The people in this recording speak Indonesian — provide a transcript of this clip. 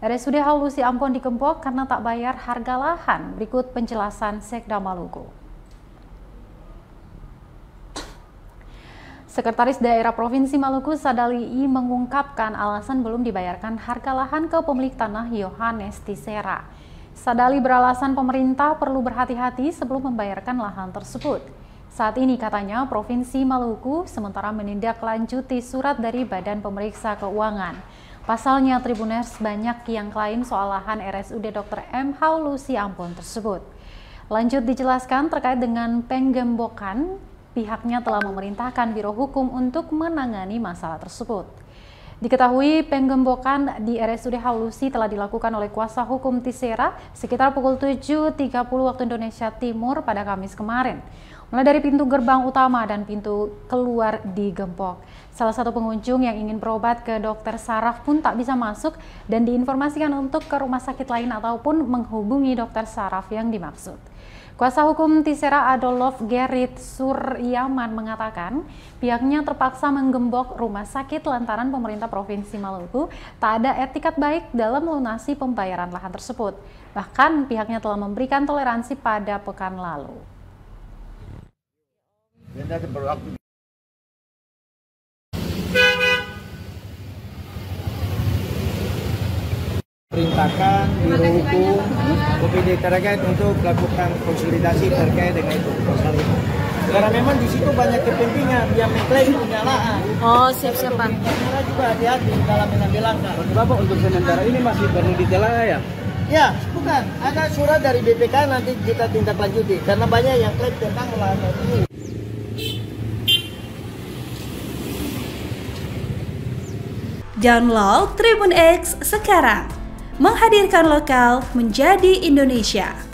RSUD Haulusi Ambon digembok karena tak bayar harga lahan. Berikut penjelasan Sekda Maluku. Sekretaris Daerah Provinsi Maluku Sadali I mengungkapkan alasan belum dibayarkan harga lahan ke pemilik tanah Yohanes Tisera. Sadali beralasan pemerintah perlu berhati-hati sebelum membayarkan lahan tersebut. Saat ini katanya Provinsi Maluku sementara menindaklanjuti surat dari Badan Pemeriksa Keuangan. Pasalnya Tribuners banyak yang klaim soal lahan RSUD Dr. M. Haulusi Ambon tersebut. Lanjut dijelaskan terkait dengan penggembokan, pihaknya telah memerintahkan Biro Hukum untuk menangani masalah tersebut. Diketahui penggembokan di RSUD Haulusi telah dilakukan oleh kuasa hukum Tisera sekitar pukul 7.30 waktu Indonesia Timur pada Kamis kemarin. Mulai dari pintu gerbang utama dan pintu keluar digembok. Salah satu pengunjung yang ingin berobat ke dokter saraf pun tak bisa masuk dan diinformasikan untuk ke rumah sakit lain ataupun menghubungi dokter saraf yang dimaksud. Kuasa hukum Tisera Adolf Gerrit Suryaman mengatakan pihaknya terpaksa menggembok rumah sakit lantaran pemerintah Provinsi Maluku tak ada etikat baik dalam melunasi pembayaran lahan tersebut. Bahkan pihaknya telah memberikan toleransi pada pekan lalu. Perintahkan Biro Hukum OPD terkait untuk melakukan konsolidasi terkait dengan itu. Karena memang di situ banyak kepentingan yang mengklaim punya lahan. Oh, siap-siap Pak. Karena juga hati-hati dalam mengambil langkah. Bapak untuk sementara ini masih perlu ditelaah ya? Ya, bukan. Ada surat dari BPK nanti kita tindak lanjuti. Karena banyak yang klaim tentang lahan ini. Download Tribun X sekarang. Menghadirkan lokal menjadi Indonesia.